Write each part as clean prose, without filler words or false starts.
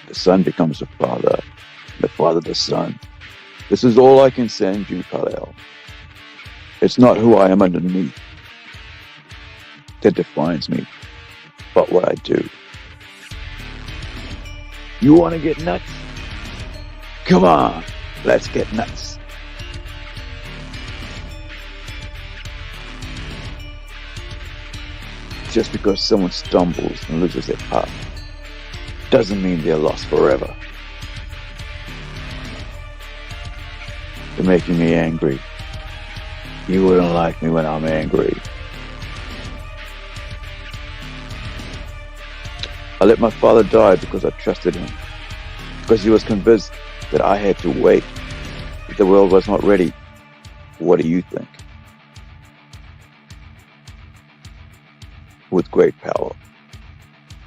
The son becomes the father the son. This is all I can send you, Kal-El. It's not who I am underneath that defines me, but what I do. You want to get nuts? Come on, let's get nuts. Just because someone stumbles and loses their path doesn't mean they're lost forever. You're making me angry. You wouldn't like me when I'm angry. I let my father die because I trusted him. Because he was convinced that I had to wait. That the world was not ready. What do you think? With great power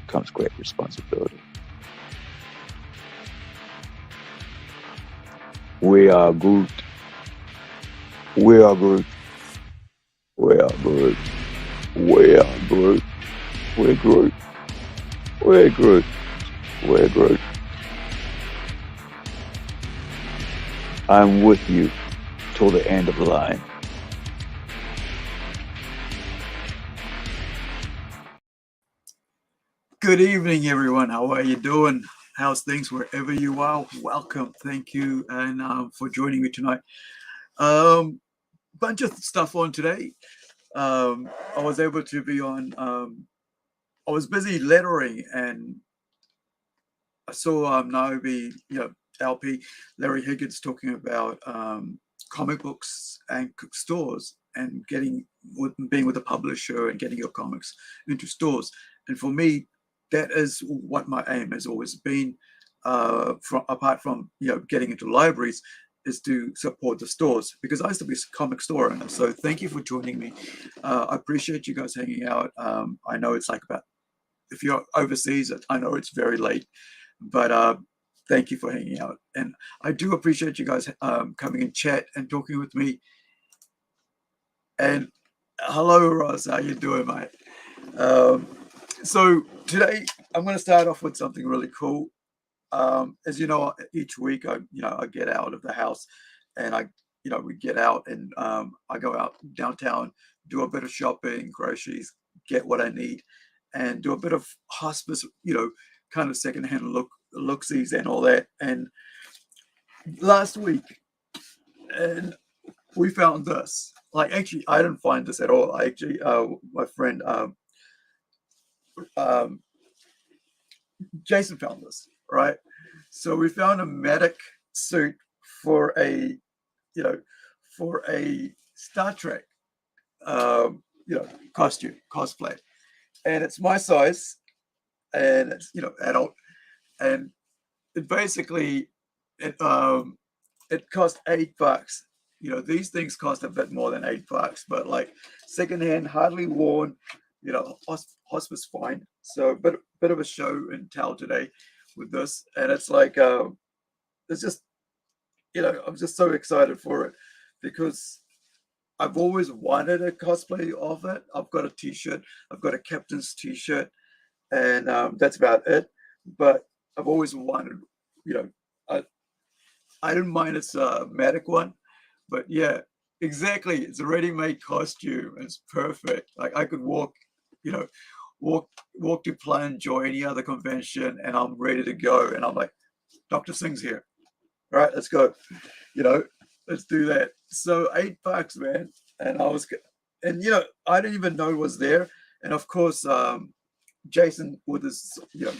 comes great responsibility. We are Groot. We are Groot. We are Groot. We are Groot. We're Groot. We're Groot. We're Groot. I'm with you till the end of the line. Good evening, everyone. How are you doing? How's things wherever you are? Welcome. Thank you and for joining me tonight. Bunch of stuff on today. I was able to be on. I was busy lettering, and I saw Naomi, LP Larry Higgins talking about comic books and stores and being with a publisher and getting your comics into stores. And for me, that is what my aim has always been. Apart from getting into libraries, is to support the stores, because I used to be a comic store owner. So thank you for joining me. I appreciate you guys hanging out. I know it's like if you're overseas, I know it's very late, but thank you for hanging out. And I do appreciate you guys coming in chat and talking with me. And hello, Ross. How you doing, mate? So today I'm going to start off with something really cool. As you know, each week I get out of the house, and we get out and I go out downtown, do a bit of shopping, groceries, get what I need, and do a bit of hospice, kind of secondhand look-sees and all that. And last week, and we found this. Like, actually, I didn't find this at all. My friend Jason found this, right? So we found a medic suit for a Star Trek, costume, cosplay, and it's my size, and it's adult, and it basically it cost $8. These things cost a bit more than $8, but like secondhand, hardly worn, hospice fine. So bit of a show and tell today with this, and it's like it's just I'm just so excited for it, because I've always wanted a cosplay of it. I've got a t-shirt, I've got a captain's t-shirt, and that's about it. But I've always wanted, I didn't mind it's a medic one, but yeah, exactly, it's a ready-made costume. It's perfect. Like, I could walk to Plunge or any other convention, and I'm ready to go. And I'm like, Dr. Singh's here. All right, let's go. Let's do that. So $8, man. And I didn't even know it was there. And of course, Jason, with his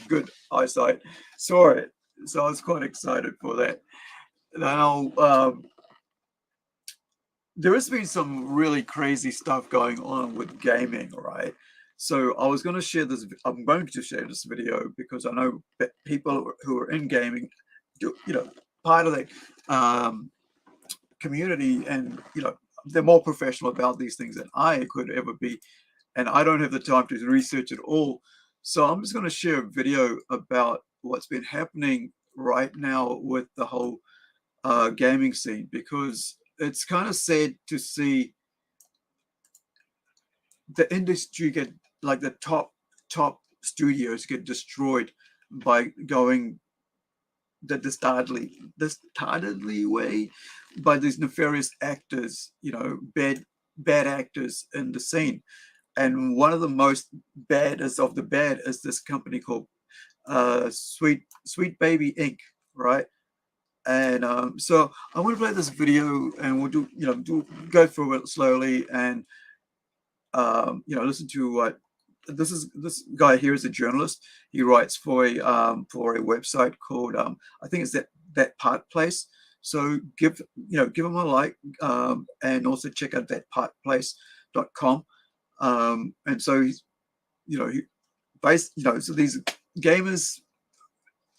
good eyesight, saw it. So I was quite excited for that. Now, there has been some really crazy stuff going on with gaming, right? So I'm going to share this video, because I know that people who are in gaming, part of the community, and they're more professional about these things than I could ever be, and I don't have the time to research it all. So I'm just going to share a video about what's been happening right now with the whole gaming scene, because it's kind of sad to see the industry get, like, the top studios get destroyed by going the distardedly way by these nefarious actors, bad actors in the scene. And one of the most baddest of the bad is this company called Sweet Baby Inc. Right? And so I'm going to play this video, and we'll go through it slowly, and listen to what this guy here is a journalist. He writes for a website called I think it's that part place. So give him a like, and also check out thatpartplace.com. And so he's so these gamers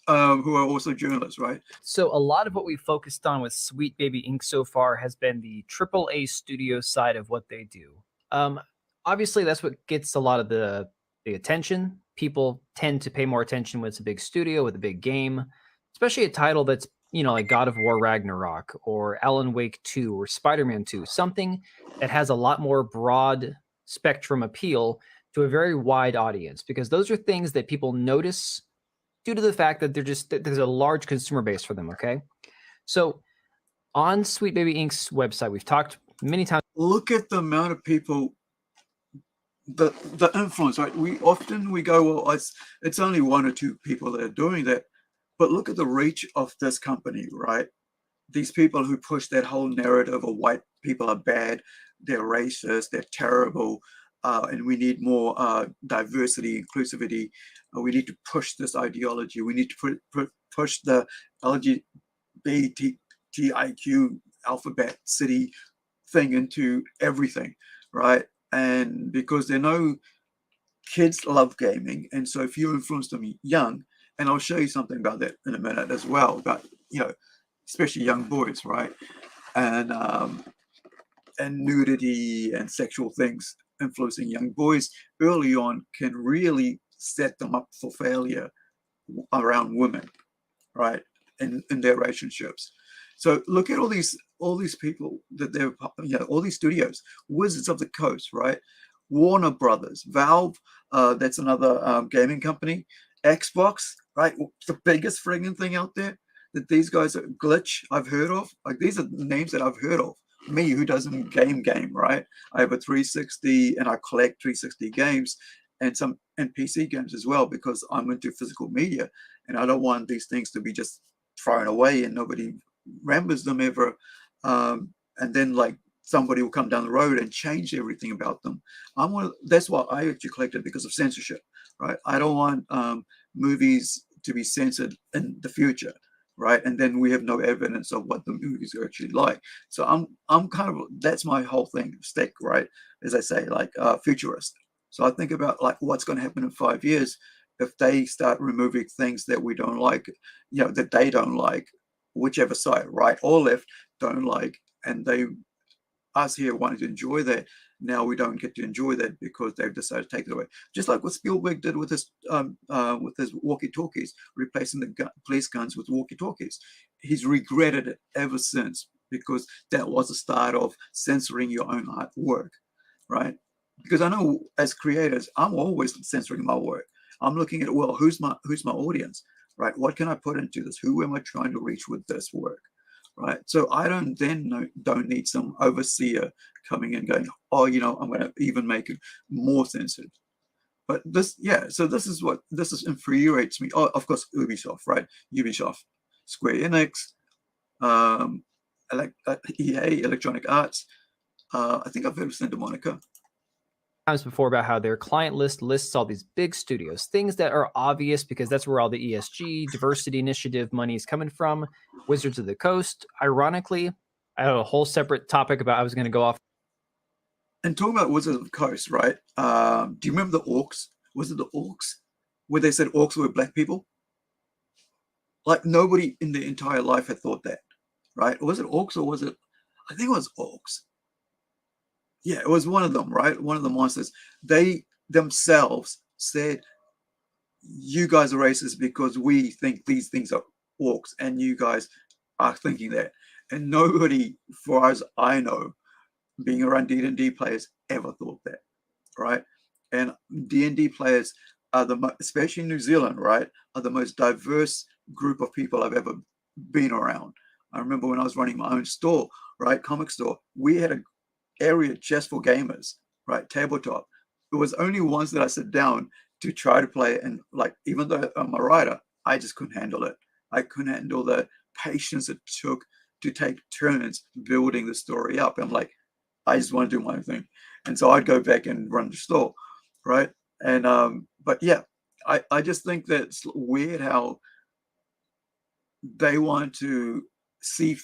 who are also journalists, right? So a lot of what we focused on with Sweet Baby Inc. so far has been the AAA studio side of what they do. Obviously, that's what gets a lot of the attention. People tend to pay more attention when it's a big studio with a big game, especially a title that's, like God of War Ragnarok or Alan Wake 2 or Spider-Man 2, something that has a lot more broad spectrum appeal to a very wide audience, because those are things that people notice due to the fact that there's a large consumer base for them. Okay. So on Sweet Baby Inc.'s website, we've talked many times. Look at the amount of people, the influence, right? We go, well, it's only one or two people that are doing that, but look at the reach of this company, right? These people who push that whole narrative of white people are bad, they're racist, they're terrible, and we need more diversity, inclusivity. We need to push this ideology. We need to push the LGBTIQ alphabet city thing into everything, right? And because they know kids love gaming, and so if you influence them young, and I'll show you something about that in a minute as well, about especially young boys, right? And nudity and sexual things influencing young boys early on can really set them up for failure around women, right? In their relationships. So look at all these people that they're, all these studios, Wizards of the Coast, right? Warner Brothers, Valve, that's another gaming company, Xbox, right? The biggest friggin' thing out there that these guys are, Glitch, I've heard of. Like, these are the names that I've heard of. Me, who doesn't game, right? I have a 360 and I collect 360 games and some PC games as well, because I'm into physical media and I don't want these things to be just thrown away and nobody remembers them ever. And then like somebody will come down the road and change everything about them. That's why I actually collected, because of censorship, right? I don't want movies to be censored in the future, right? And then we have no evidence of what the movies are actually like. So I'm kind of, that's my whole thing, stick, right? As I say, like futurist. So I think about like what's going to happen in 5 years if they start removing things that we don't like, that they don't like, whichever side, right or left, don't like, and us here wanting to enjoy that, now we don't get to enjoy that because they've decided to take it away. Just like what Spielberg did with his walkie-talkies, replacing the police guns with walkie-talkies. He's regretted it ever since, because that was the start of censoring your own artwork, right? Because I know as creators, I'm always censoring my work. I'm looking at, well, who's my audience, right? What can I put into this? Who am I trying to reach with this work? Right. So I don't need some overseer coming in going, oh, I'm going to even make it more sensitive. But this infuriates me. Oh, of course, Ubisoft, right? Ubisoft, Square Enix, EA, Electronic Arts. I think I've heard of Santa Monica. Times before about how their client list lists all these big studios, things that are obvious because that's where all the ESG diversity initiative money is coming from. Wizards of the Coast, ironically, I had a whole separate topic about, I was going to go off. And talking about Wizards of the Coast, right? Do you remember the orcs? Was it the orcs? Where they said orcs were black people? Like nobody in their entire life had thought that, right? Was it orcs or was it, I think it was orcs. Yeah, it was one of them, right? One of the monsters. They themselves said, you guys are racist because we think these things are orcs and you guys are thinking that. And nobody, for as I know, being around D&D players, ever thought that, right? And D&D players are especially in New Zealand, right, are the most diverse group of people I've ever been around. I remember when I was running my own store, right, comic store, we had an area just for gamers, right, tabletop. It was only once that I sat down to try to play, and like, even though I'm a writer, I just couldn't handle it. I couldn't handle the patience it took to take turns building the story up. I'm like, I just want to do my own thing. And so I'd go back and run the store, right? And but yeah, I just think that it's weird how they want to see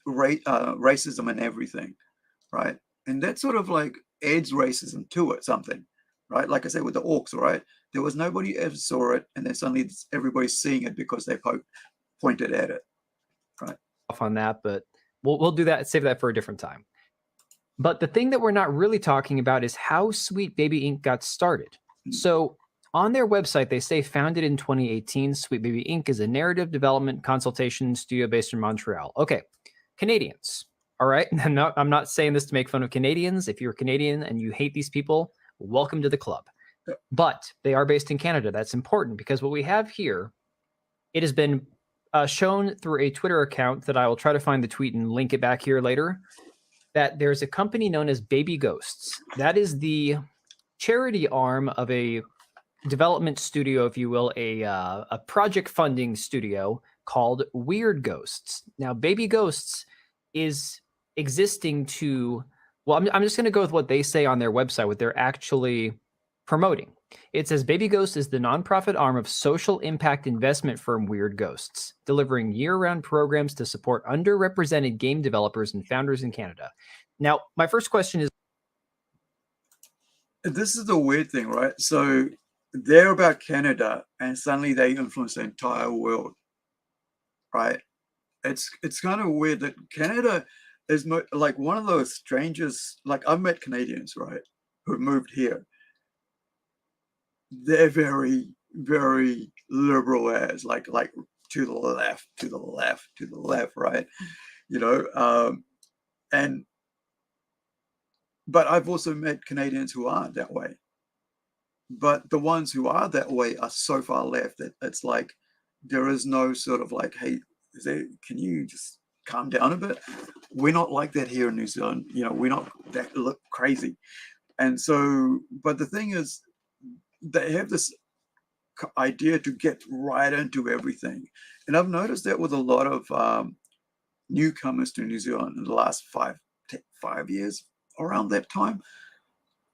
racism in everything, right? And that sort of like adds racism to it, something, right? Like I said with the orcs, right? There was nobody ever saw it, and then suddenly everybody's seeing it because they pointed at it, right? Off on that, but we'll do that, save that for a different time. But the thing that we're not really talking about is how Sweet Baby Inc. got started. So on their website, they say founded in 2018, Sweet Baby Inc. is a narrative development consultation studio based in Montreal. Okay, Canadians. All right. I'm not saying this to make fun of Canadians. If you're Canadian and you hate these people, welcome to the club. But they are based in Canada. That's important because what we have here, it has been shown through a Twitter account that I will try to find the tweet and link it back here later, that there's a company known as Baby Ghosts. That is the charity arm of a development studio, if you will, a project funding studio called Weird Ghosts. Now, Baby Ghosts is existing to, well, I'm just going to go with what they say on their website, what they're actually promoting. It says Baby Ghost is the nonprofit arm of social impact investment firm Weird Ghosts, delivering year-round programs to support underrepresented game developers and founders in Canada. Now, my first question is, this is the weird thing, right? So they're about Canada, and suddenly they influence the entire world, right? It's kind of weird that Canada is like one of those strangers. Like, I've met Canadians, right, who moved here. They're very, very liberal as like to the left, to the left, to the left, right? You know, but I've also met Canadians who aren't that way. But the ones who are that way are so far left that it's like there is no sort of like, hey, can you just calm down a bit? We're not like that here in New Zealand. You know, we're not that look crazy. And so, but the thing is, they have this idea to get right into everything. And I've noticed that with a lot of newcomers to New Zealand in the last 5 years, around that time,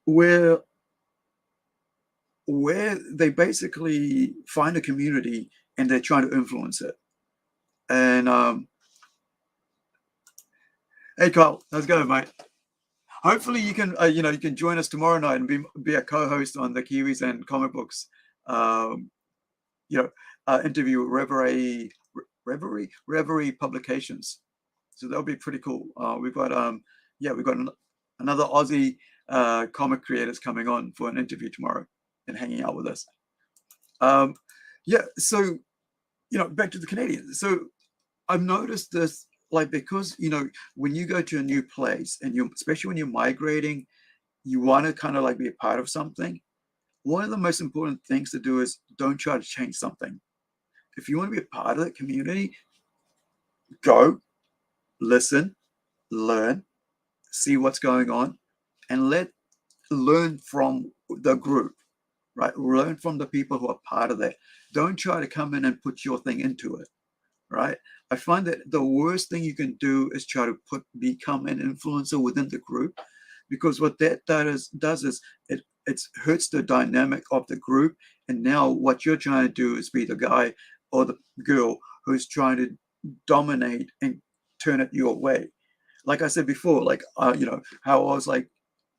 where they basically find a community and they're trying to influence it. And hey, Kyle, how's it going, mate? Hopefully you can, you can join us tomorrow night and be a co-host on the Kiwis and Comic Books, interview with Reverie Publications. So that'll be pretty cool. We've got another Aussie comic creators coming on for an interview tomorrow and hanging out with us. So back to the Canadians. So I've noticed this, like, because when you go to a new place and especially when you're migrating, you want to kind of like be a part of something. One of the most important things to do is don't try to change something. If you want to be a part of the community, go, listen, learn, see what's going on, and learn from the group, right? Learn from the people who are part of that. Don't try to come in and put your thing into it, right? I find that the worst thing you can do is try to become an influencer within the group, because what that does is it hurts the dynamic of the group. And now what you're trying to do is be the guy or the girl who's trying to dominate and turn it your way. Like I said before, like, how I was like,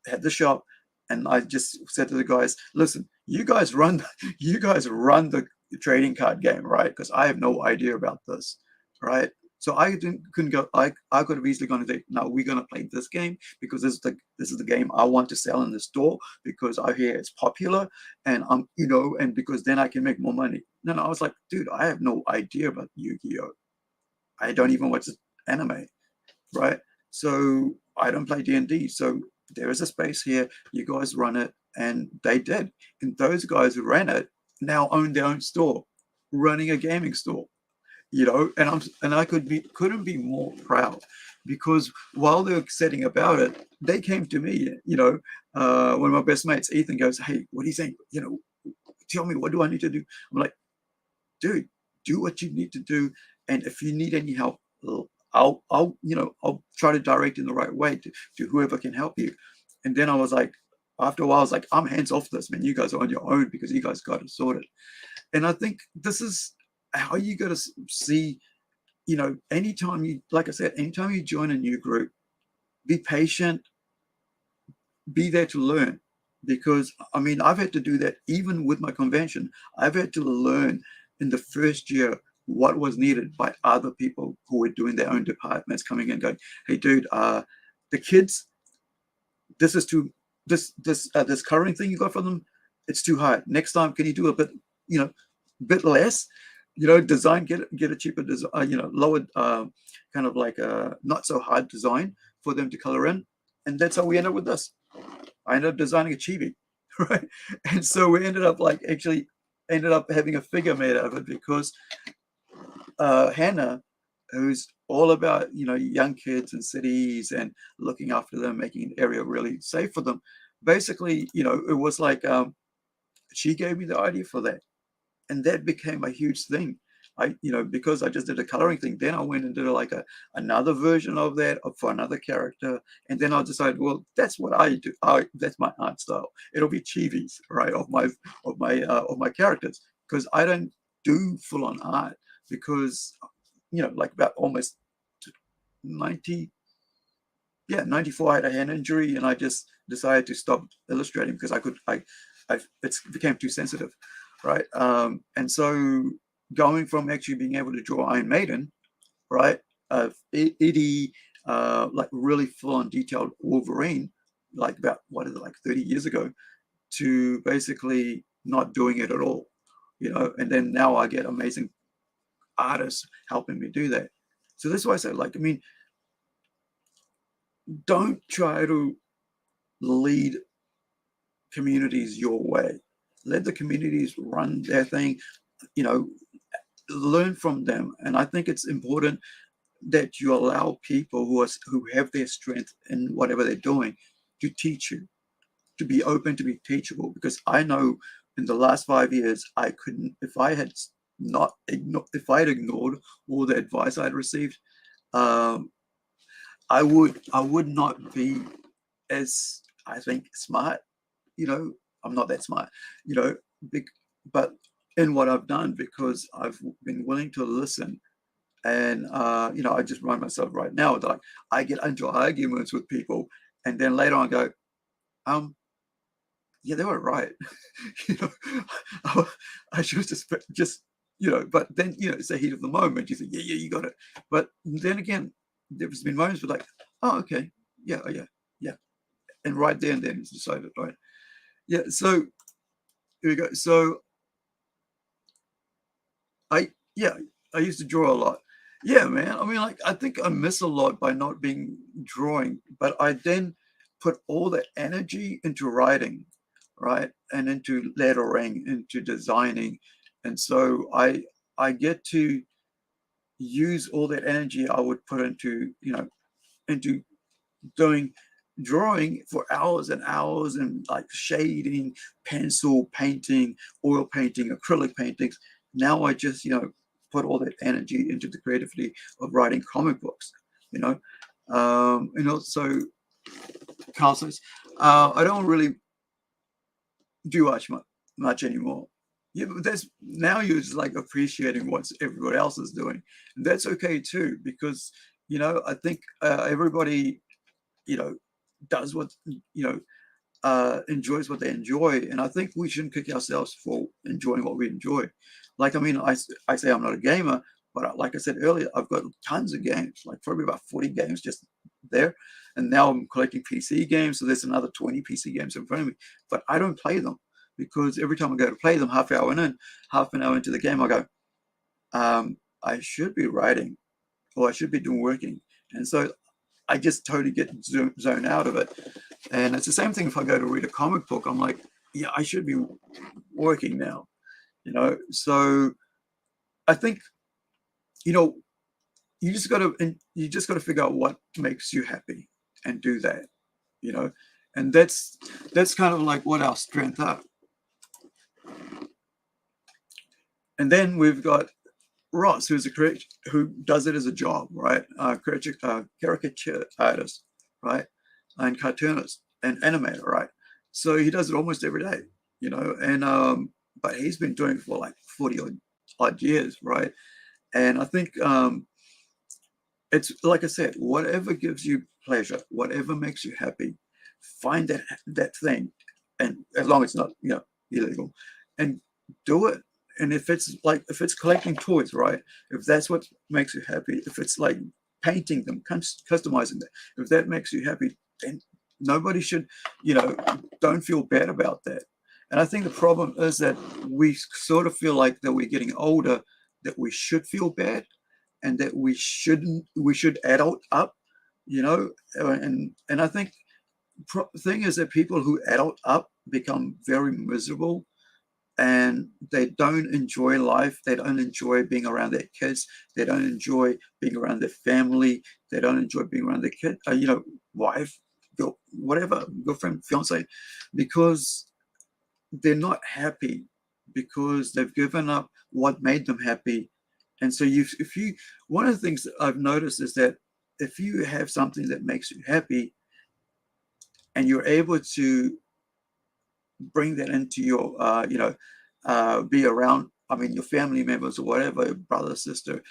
had the shop, and I just said to the guys, listen, you guys run the trading card game, right? Because I have no idea about this, right? So I couldn't go. I could have easily gone and say, no, we're gonna play this game because this is the game I want to sell in the store because I hear it's popular, and and because then I can make more money. No, I was like, dude, I have no idea about Yu-Gi-Oh. I don't even watch anime, right? So I don't play D&D. So there is a space here. You guys run it, and they did. And those guys who ran it now own their own store, running a gaming store. you know, and I couldn't be more proud, because while they were setting about it, they came to me, you know. One of my best mates, Ethan, goes, "Hey, what do you think? You know, tell me, what do I need to do?" I'm like, "Dude, do what you need to do, and if you need any help, I'll you know, I'll try to direct in the right way to whoever can help you." And then I was like, after a while, I was like, "I'm hands off this, man. You guys are on your own, because you guys got it sorted." And I think this is how you got to see, you know, anytime you, like I said, anytime you join a new group, be patient, be there to learn. Because I mean, I've had to do that even with my convention. I've had to learn in the first year what was needed by other people who were doing their own departments, coming in going, "Hey, dude, the kids, this is too, this coloring thing you got from them, it's too high. Next time, can you do a bit, you know, bit less? You know, design, get a cheaper design, you know, lower, kind of like a not so hard design for them to color in." And that's how we ended up with this. I ended up designing a chibi, right? And so we ended up like actually ended up having a figure made out of it, because Hannah, who's all about, you know, young kids in cities and looking after them, making an area really safe for them. Basically, you know, it was like she gave me the idea for that, and that became a huge thing. You know, because I just did a coloring thing, then I went and did like another version of that for another character, and then I decided, well, that's what I do. That's my art style. It'll be chibis, right, of my characters, because I don't do full on art, because, you know, like about almost 90, yeah, 94, I had a hand injury, and I just decided to stop illustrating, because it became too sensitive, right? And so going from actually being able to draw Iron Maiden, right, Eddie, like really full on detailed Wolverine, like about, what is it, like 30 years ago, to basically not doing it at all, you know. And then now I get amazing artists helping me do that. So that's why I say, like, I mean, don't try to lead communities your way. Let the communities run their thing, you know, learn from them. And I think it's important that you allow people who have their strength in whatever they're doing to teach you, to be open, to be teachable. Because I know in the last 5 years, I couldn't, if I had ignored all the advice I'd received, I would not be as, I think, smart. You know, I'm not that smart, you know, but in what I've done, because I've been willing to listen. And you know, I just remind myself right now that, like, I get into arguments with people, and then later on go, yeah, they were right. You know, I should have just, you know, but then, you know, it's the heat of the moment. You think, yeah, you got it. But then again, there's been moments where, like, oh, okay, yeah, oh, yeah. And right there and then it's decided, right? Yeah, so here we go. So I used to draw a lot. Yeah, man. I mean, like, I think I miss a lot by not being drawing, but I then put all the energy into writing, right? And into lettering, into designing. And so I get to use all that energy I would put into, you know, into doing drawing for hours and hours, and like shading, pencil painting, oil painting, acrylic paintings. Now I just, you know, put all that energy into the creativity of writing comic books, you know. And also, Carl says, I don't really do much anymore. Yeah, but that's, now you're just like appreciating what everybody else is doing, and that's okay too, because, you know, I think everybody, you know, does what, you know, enjoys what they enjoy. And I think we shouldn't kick ourselves for enjoying what we enjoy. Like, I mean, I say I'm not a gamer, but like I said earlier, I've got tons of games, like probably about 40 games just there. And now I'm collecting PC games, so there's another 20 PC games in front of me, but I don't play them, because every time I go to play them, half an hour into the game, I go, I should be writing, or I should be doing working. And so I just totally get zone out of it. And it's the same thing if I go to read a comic book. I'm like, yeah, I should be working now, you know. So I think you know, you just got to figure out what makes you happy and do that, you know, and that's kind of like what our strength are. And then we've got Ross, who does it as a job, right? Caricature artist, right, and cartoonist and animator, right? So he does it almost every day, you know, and but he's been doing it for like 40 odd years, right? And I think it's like I said, whatever gives you pleasure, whatever makes you happy, find that thing, and as long as it's not, you know, illegal, and do it. And if it's collecting toys, right? If that's what makes you happy, if it's like painting them, customizing them, if that makes you happy, then nobody should, you know, don't feel bad about that. And I think the problem is that we sort of feel like that we're getting older, that we should feel bad, and that we should adult up, you know. And I think thing is that people who adult up become very miserable, and they don't enjoy life. They don't enjoy being around their kids. They don't enjoy being around their family. They don't enjoy being around their kid, you know, wife, whatever, girlfriend, fiance, because they're not happy, because they've given up what made them happy. And so if you, one of the things that I've noticed is that if you have something that makes you happy and you're able to bring that into your, you know, be around, I mean, your family members or whatever, brother, sister,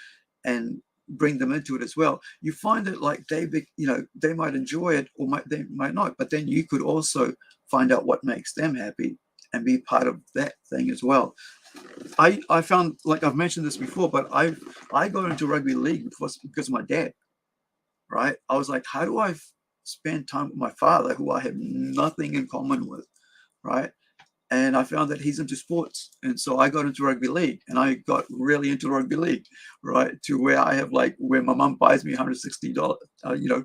and bring them into it as well, you find that like you know, they might enjoy it or they might not, but then you could also find out what makes them happy and be part of that thing as well. I found, like I've mentioned this before, but I got into rugby league because of my dad, right? I was like, how do I spend time with my father, who I have nothing in common with, right? And I found that he's into sports, and so I got into rugby league, and I got really into rugby league, right? To where I have like where my mom buys me $160, you know,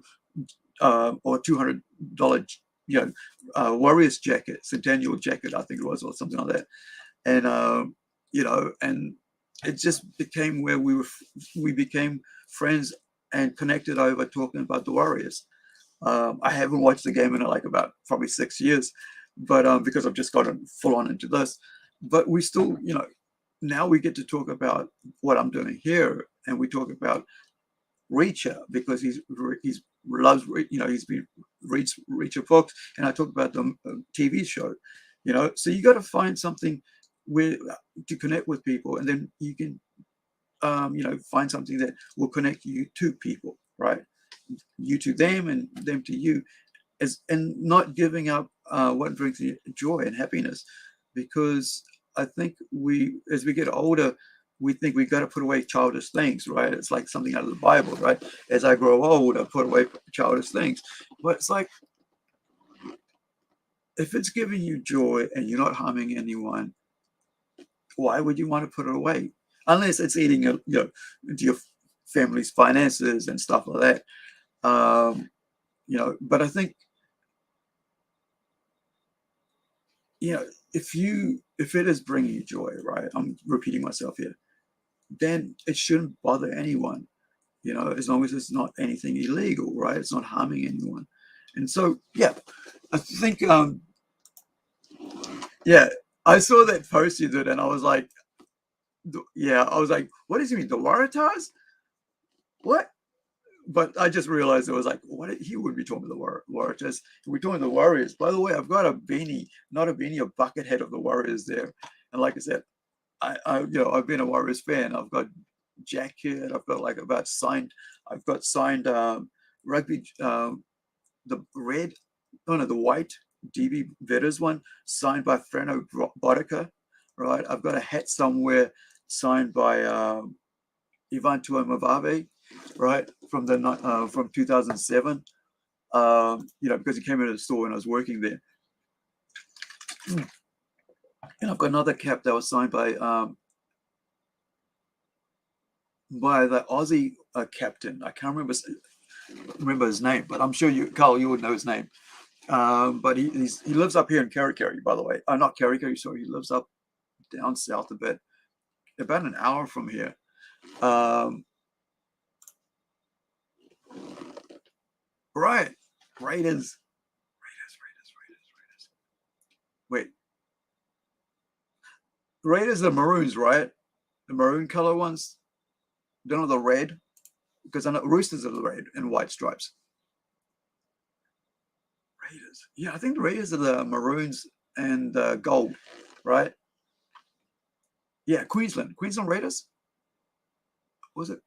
or $200, you know, Warriors jacket, Centennial jacket, I think it was, or something like that. And you know, and it just became where we became friends and connected over talking about the Warriors. I haven't watched the game in like about probably 6 years, but because I've just gotten full on into this. But we still, you know, now we get to talk about what I'm doing here, and we talk about Reacher because he's loves, you know, he's been reads Reacher books, and I talk about the TV show, you know. So you got to find something where to connect with people, and then you can, you know, find something that will connect you to people, right? You to them and them to you, and not giving up what brings you joy and happiness, because I think as we get older, we think we got to put away childish things, right? It's like something out of the Bible, right? As I grow old, I put away childish things. But it's like, if it's giving you joy and you're not harming anyone, why would you want to put it away? Unless it's eating, you know, into your family's finances and stuff like that. You know, but I think, you know, if it is bringing you joy, right? I'm repeating myself here. Then it shouldn't bother anyone, you know, as long as it's not anything illegal, right? It's not harming anyone. And so, yeah, I think, yeah, I saw that post you did, and I was like, yeah, I was like, what does he mean, the Waratahs? What? But I just realized it was like, what, he would be talking about the Warriors. We're talking the Warriors. By the way, I've got a beanie, not a beanie, a bucket head of the Warriors there. And like I said, I you know, I've been a Warriors fan. I've got jacket. I've got like about signed. I've got signed rugby, the red, no, the white DB Vetters one signed by Frano Bodica, right? I've got a hat somewhere signed by Ivan Tuamavave, right, from 2007. You know, because he came into the store when I was working there. And I've got another cap that was signed by the Aussie captain. I can't remember his name, but I'm sure Carl, you would know his name. But he lives up here in Kerikeri, by the way. Not Kerikeri, sorry. He lives up down south a bit, about an hour from here. Right. Raiders. Wait. Raiders are maroons, right? The maroon color ones. They're not the red. Because I know roosters are the red and white stripes. Raiders. Yeah, I think the Raiders are the maroons and gold, right? Yeah, Queensland. Queensland Raiders. Was it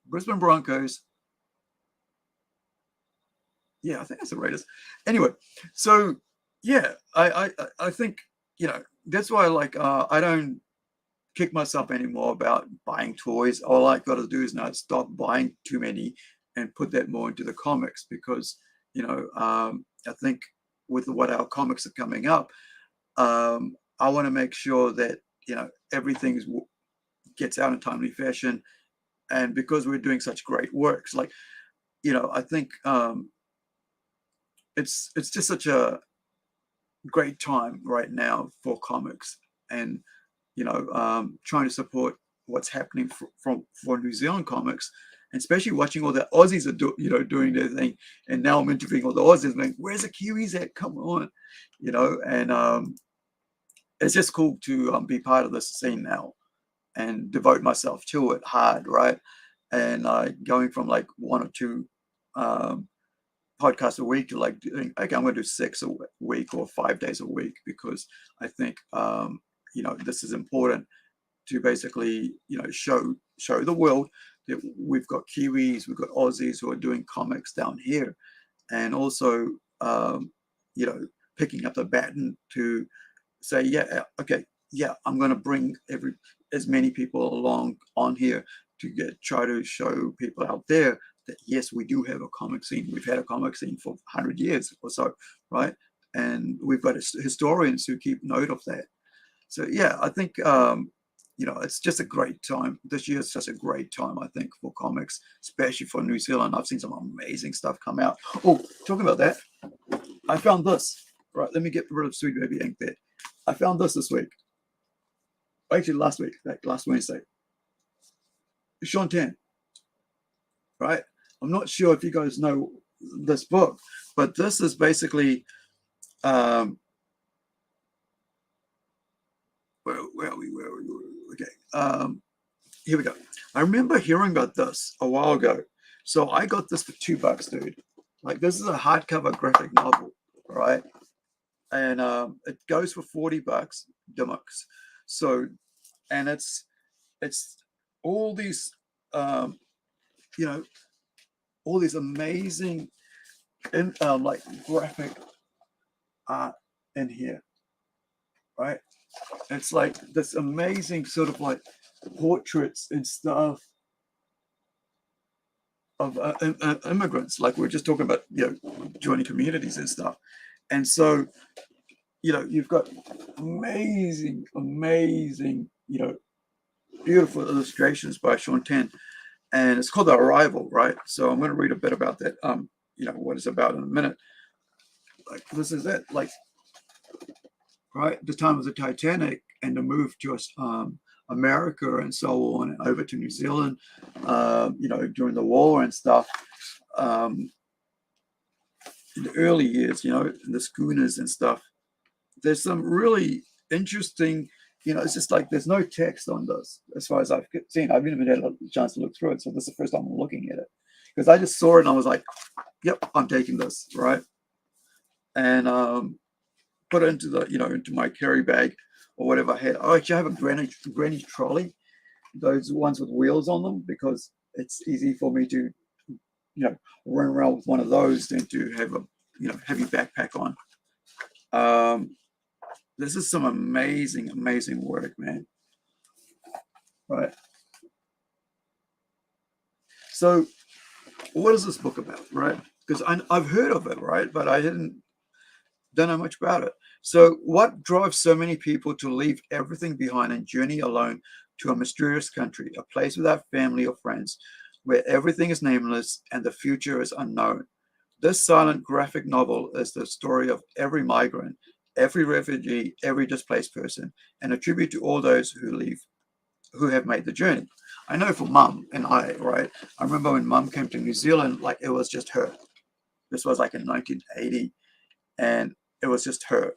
Brisbane Broncos? Yeah, I think that's the Raiders. Anyway, so yeah, I think, you know, that's why I don't kick myself anymore about buying toys. All I got to do is now stop buying too many and put that more into the comics, because you know, I think with what our comics are coming up, I want to make sure that, you know, everything gets out in timely fashion, and because we're doing such great works, like, you know, I think it's just such a great time right now for comics, and you know, trying to support what's happening for New Zealand comics, and especially watching all the Aussies are doing their thing, and now I'm interviewing all the Aussies, like, where's the Kiwis at? Come on, you know, and it's just cool to be part of this scene now and devote myself to it hard, right? And going from like 1 or 2 podcasts a week to like doing, okay, I'm going to do 6 a week or 5 days a week, because I think you know, this is important to basically, you know, show the world that we've got Kiwis, we've got Aussies who are doing comics down here, and also you know, picking up the baton to say, yeah, okay, yeah, I'm going to bring as many people along on here to try to show people out there that yes, we do have a comic scene. We've had a comic scene for 100 years or so, right? And we've got historians who keep note of that. So yeah, I think you know, it's just a great time. This year is just a great time, I think, for comics, especially for New Zealand. I've seen some amazing stuff come out. Oh, talking about that, I found this. Right, let me get rid of Sweet Baby Ink there. I found this week. Actually, last week, like last Wednesday. Shaun, right? I'm not sure if you guys know this book, but this is basically where are we? Okay, here we go. I remember hearing about this a while ago, so I got this for $2, dude. Like, this is a hardcover graphic novel, right? And it goes for $40 Dimmocks. So, and it's all these you know, all these amazing like graphic art in here, right? It's like this amazing sort of like portraits and stuff of immigrants, like we're just talking about, you know, joining communities and stuff. And so, you know, you've got amazing, you know, beautiful illustrations by Shaun, and it's called The Arrival, right? So I'm going to read a bit about that, you know, what it's about in a minute. Like, this is it, like, right, the time of the Titanic and the move to America and so on, and over to New Zealand, you know, during the war and stuff. In the early years, you know, the schooners and stuff. There's some really interesting, you know, it's just like there's no text on this as far as I've seen. I've even had a chance to look through it, so this is the first time I'm looking at it, because I just saw it and I was like, yep, I'm taking this, right? And put it into the, you know, into my carry bag or whatever I had. I actually have a granny trolley, those ones with wheels on them, because it's easy for me to, you know, run around with one of those than to have a, you know, heavy backpack on. This is some amazing work, man. Right. So what is this book about, right? Because I've heard of it, right? But I don't know much about it. So what drives so many people to leave everything behind and journey alone to a mysterious country, a place without family or friends, where everything is nameless and the future is unknown? This silent graphic novel is the story of every migrant, every refugee, every displaced person, and a tribute to all those who have made the journey. I know for Mum and I, right? I remember when Mum came to New Zealand, like, it was just her, This was like in 1980, and it was just her.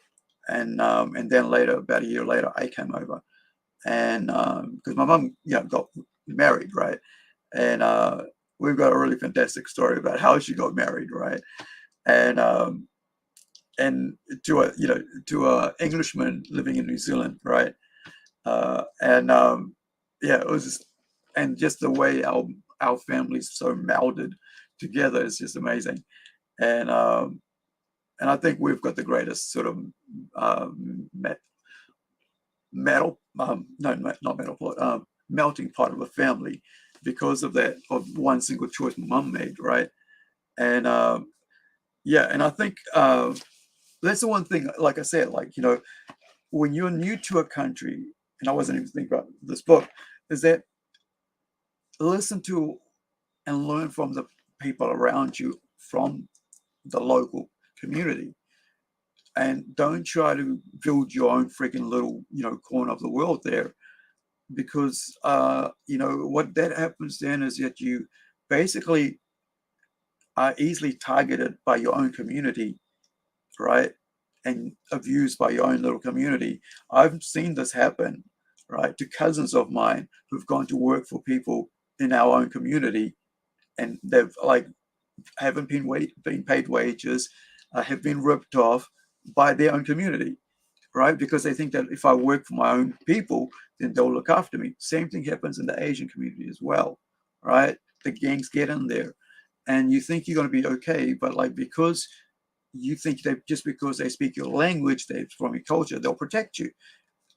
And then later, about a year later, I came over, and because my mum, got married, right? And we've got a really fantastic story about how she got married, right? And to a Englishman living in New Zealand, right? It was just, and just the way our families so melded together is just amazing. And I think we've got the greatest sort of metal, no, not metal pot, melting pot of a family because of that, of one single choice my mum made, right? And and I think that's the one thing, like I said, like, when you're new to a country, and I wasn't even thinking about this book, is that listen to and learn from the people around you, from the local community, and don't try to build your own freaking little, corner of the world there, because what that happens then is that you basically are easily targeted by your own community, right? And abused by your own little community. I've seen this happen, right, to cousins of mine who've gone to work for people in our own community, and they've like haven't been paid wages, have been ripped off by their own community, right? Because they think that if I work for my own people, then they'll look after me. Same thing happens in the Asian community as well, right? The gangs get in there, and you think you're going to be okay, but like, because you think that just because they speak your language, they're from your culture, they'll protect you.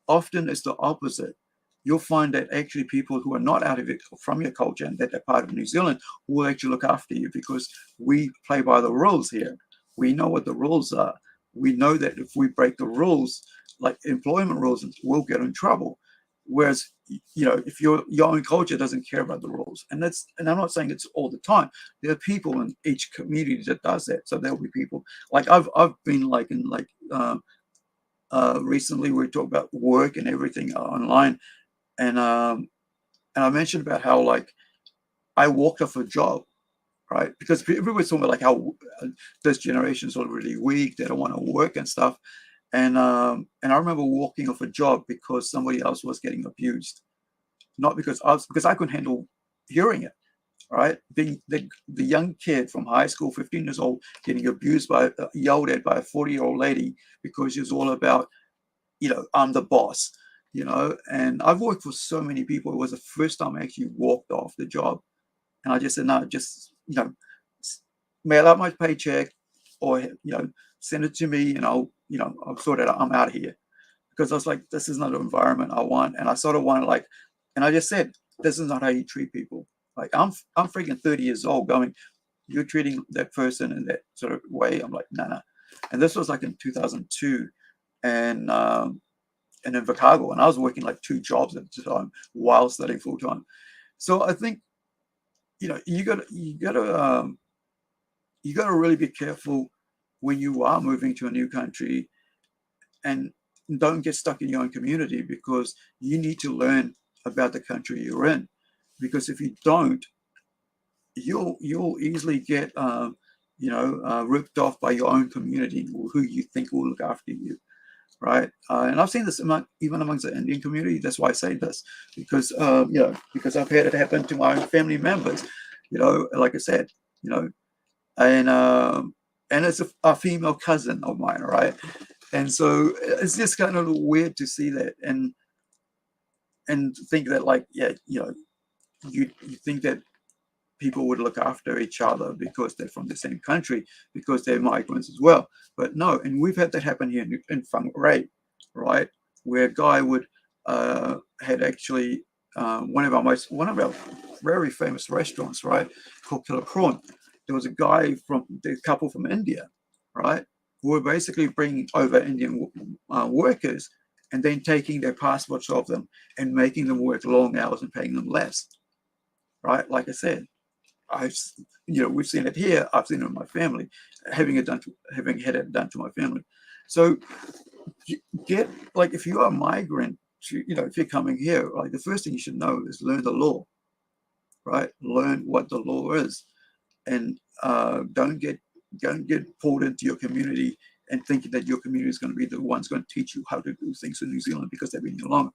Often it's the opposite. You'll find that actually people who are not out of it, from your culture, and that they're part of New Zealand, will actually look after you, because we play by the rules here. We know what the rules are. We know that if we break the rules, like employment rules, we'll get in trouble. Whereas, if your own culture doesn't care about the rules, and I'm not saying it's all the time. There are people in each community that does that. So there'll be people like I've been like in like recently we talked about work and everything online, and I mentioned about how like I walked off a job, right? Because everybody's talking about like how this generation is all really weak, they don't want to work and stuff. And I remember walking off a job because somebody else was getting abused, not because I couldn't handle hearing it, right? Being the young kid from high school, 15 years old, getting abused yelled at by a 40-year-old lady because she was all about, I'm the boss, And I've worked for so many people. It was the first time I actually walked off the job, and I just said, no, just mail out my paycheck, or send it to me, and I'll sort it out. I'm out of here, because I was like, this is not the environment I want, and I sort of wanted like, and I just said, this is not how you treat people. Like I'm freaking 30 years old, going, you're treating that person in that sort of way. I'm like, nah. And this was like in 2002, and in Chicago, and I was working like 2 jobs at the time while studying full time. So I think you gotta really be careful when you are moving to a new country, and don't get stuck in your own community, because you need to learn about the country you're in. Because if you don't, you'll easily get ripped off by your own community, who you think will look after you, right? And I've seen this even amongst the Indian community. That's why I say this, because because I've had it happen to my own family members, like I said, and it's a female cousin of mine, right? And so it's just kind of weird to see that, and think that, like, you think that people would look after each other because they're from the same country, because they're migrants as well. But no, and we've had that happen here in Whangarei, right? Where a guy had actually one of our very famous restaurants, right, called Killer Prawn. There was a couple from India, right, who were basically bringing over Indian workers, and then taking their passports off them and making them work long hours and paying them less, right? Like I said, we've seen it here. I've seen it in my family, having had it done to my family. So if you are a migrant, if you're coming here, like, the first thing you should know is learn the law, right? Learn what the law is, and don't get don't get pulled into your community and thinking that your community is going to be the ones going to teach you how to do things in New Zealand because they've been here longer.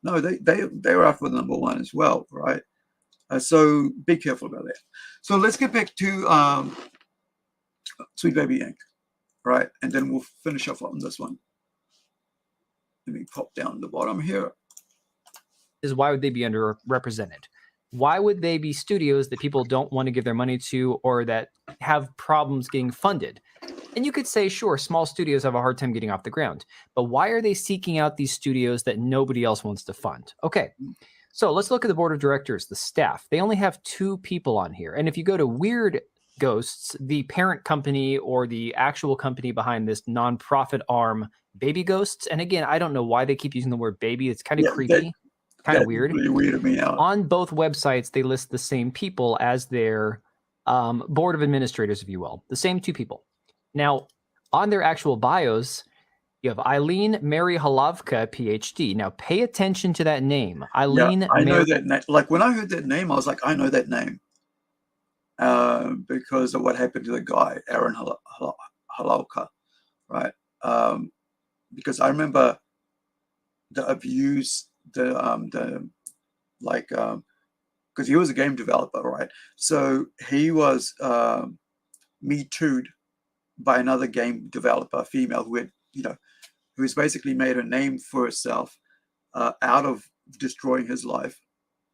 No, they're out for the number one as well, right? So be careful about that. So let's get back to Sweet Baby Inc., right? And then we'll finish off on this one. Let me pop down the bottom here. Is why would they be underrepresented? Why would they be studios that people don't want to give their money to or that have problems getting funded? And you could say, sure, small studios have a hard time getting off the ground, but why are they seeking out these studios that nobody else wants to fund? Okay, so let's look at the board of directors, the staff. They only have 2 people on here. And if you go to Weird Ghosts, the parent company or the actual company behind this nonprofit arm, Baby Ghosts, and again, I don't know why they keep using the word baby. It's kind of creepy, kind of weird. Really weirded me out. On both websites, they list the same people as their board of administrators, if you will, the same 2 people. Now, on their actual bios, you have Eileen Mary Halavka, PhD. Now, pay attention to that name. Eileen. Yeah, I know that name. Like when I heard that name, I was like, I know that name because of what happened to the guy, Aaron Halavka, right? Because I remember the abuse, because he was a game developer, right? So he was Me Too'd by another game developer, female, who's basically made a name for herself out of destroying his life.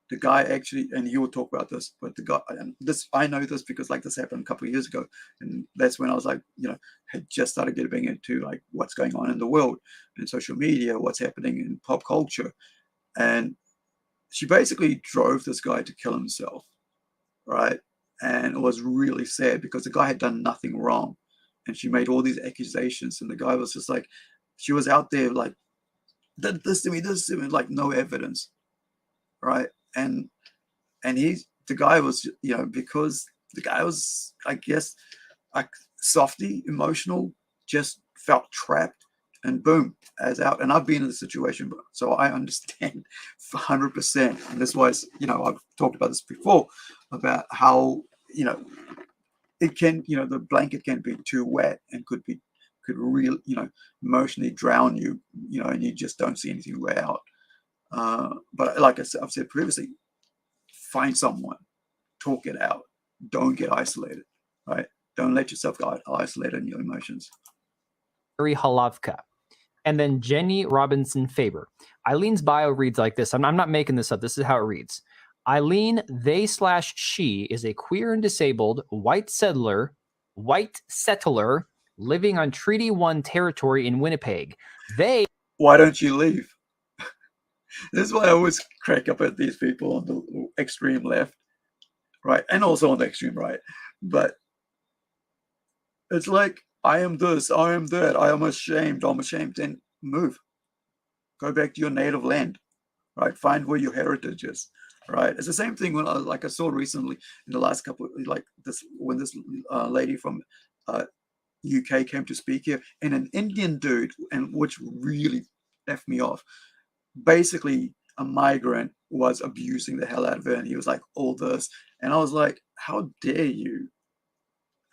The guy actually, and he will talk about this, but the guy, and this, I know this because like this happened a couple of years ago, and that's when I was like, had just started getting into like what's going on in the world and social media, what's happening in pop culture, and she basically drove this guy to kill himself, right? And it was really sad because the guy had done nothing wrong. And she made all these accusations, and the guy was just like, she was out there like, this to me, like no evidence, right? And the guy was, because the guy was, I guess, like softy, emotional, just felt trapped, and boom, as out. And I've been in the situation, so I understand 100%. And this was, I've talked about this before about how, it can, the blanket can be too wet and could really, emotionally drown you, and you just don't see anything way out. But like I've said previously, find someone, talk it out. Don't get isolated, right? Don't let yourself get isolated in your emotions. Mary Halavka. And then Jenny Robinson Faber. Eileen's bio reads like this. I'm not making this up. This is how it reads. Eileen, they/she is a queer and disabled white settler living on Treaty 1 territory in Winnipeg. Why don't you leave? This is why I always crack up at these people on the extreme left, right? And also on the extreme right. But it's like, I am this, I am that, I'm ashamed, then move. Go back to your native land, right? Find where your heritage is. Right, it's the same thing when I saw recently in the last couple, when this lady from UK came to speak here, and an Indian dude, and which really effed me off. Basically, a migrant was abusing the hell out of her, and he was like, all this, and I was like, how dare you?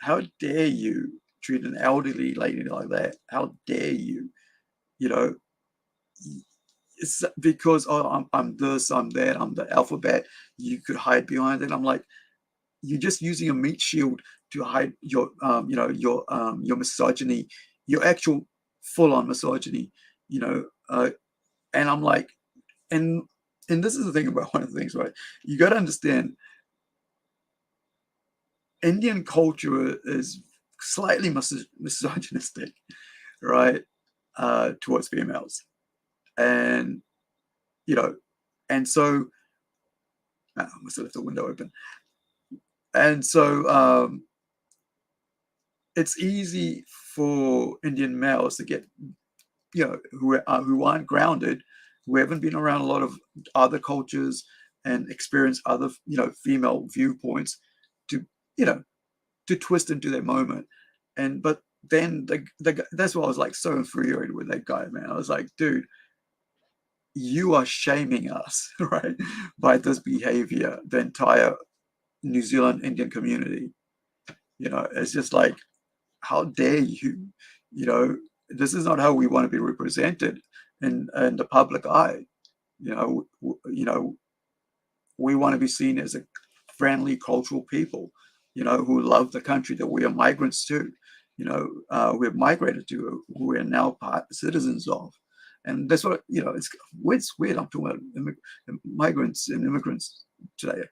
How dare you treat an elderly lady like that? How dare you? It's because I'm this, I'm that, I'm the alphabet. You could hide behind it. I'm like, you're just using a meat shield to hide your misogyny, your actual full-on misogyny. And I'm like, and this is the thing about one of the things, right? You got to understand, Indian culture is slightly misogynistic, right, towards females. And and so I must have left the window open. And so it's easy for Indian males to get, who aren't grounded, who haven't been around a lot of other cultures and experience other, female viewpoints, to twist into their moment. But then that's why I was like so infuriated with that guy, man. I was like, dude, you are shaming us, right, by this behavior, the entire New Zealand Indian community. It's just like, how dare you? You know, this is not how we want to be represented in the public eye. You know, we want to be seen as a friendly cultural people, who love the country that we are migrants to, we've migrated to, who we are now citizens of. And that's what, it's weird. I'm talking about migrants and immigrants today.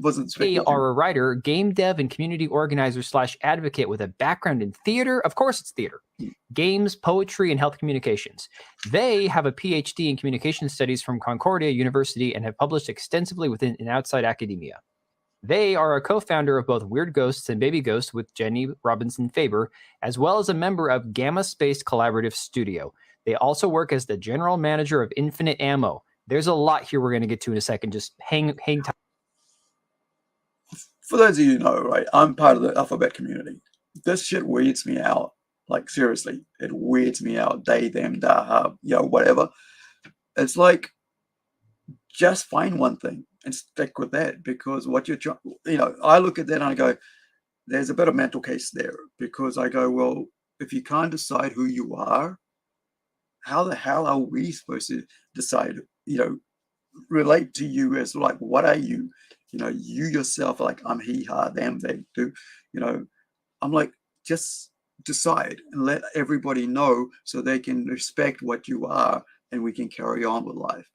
Wasn't They expecting are a writer, game dev, and community organizer / advocate with a background in theater. Of course, it's theater, games, poetry, and health communications. They have a PhD in communication studies from Concordia University and have published extensively within and outside academia. They are a co-founder of both Weird Ghosts and Baby Ghosts with Jenny Robinson Faber, as well as a member of Gamma Space Collaborative Studio. They also work as the general manager of Infinite Ammo. There's a lot here we're going to get to in a second. Just hang tight. For those of you who know, right, I'm part of the alphabet community. This shit weirds me out. Like, seriously, it weirds me out. They, them, da, whatever. It's like, just find one thing and stick with that, because what you're trying, I look at that and I go, there's a bit of mental case there, because I go, well, if you can't decide who you are, how the hell are we supposed to decide, relate to you as like, what are you? You yourself, like, I'm he, her, them, they do, I'm like, just decide and let everybody know so they can respect what you are and we can carry on with life.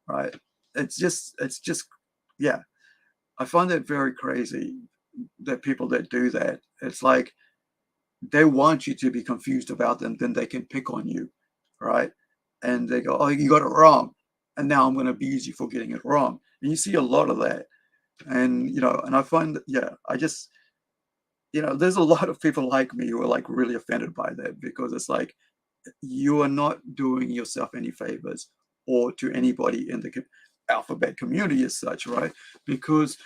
Right. It's just, yeah. I find that very crazy, that people that do that, it's like, they want you to be confused about them, then they can pick on you. Right. And they go, oh, you got it wrong. And now I'm going to abuse you for getting it wrong. And you see a lot of that. And, and I find that, yeah, I just, there's a lot of people like me who are like really offended by that, because it's like, you are not doing yourself any favors, or to anybody in the alphabet community as such, right? Because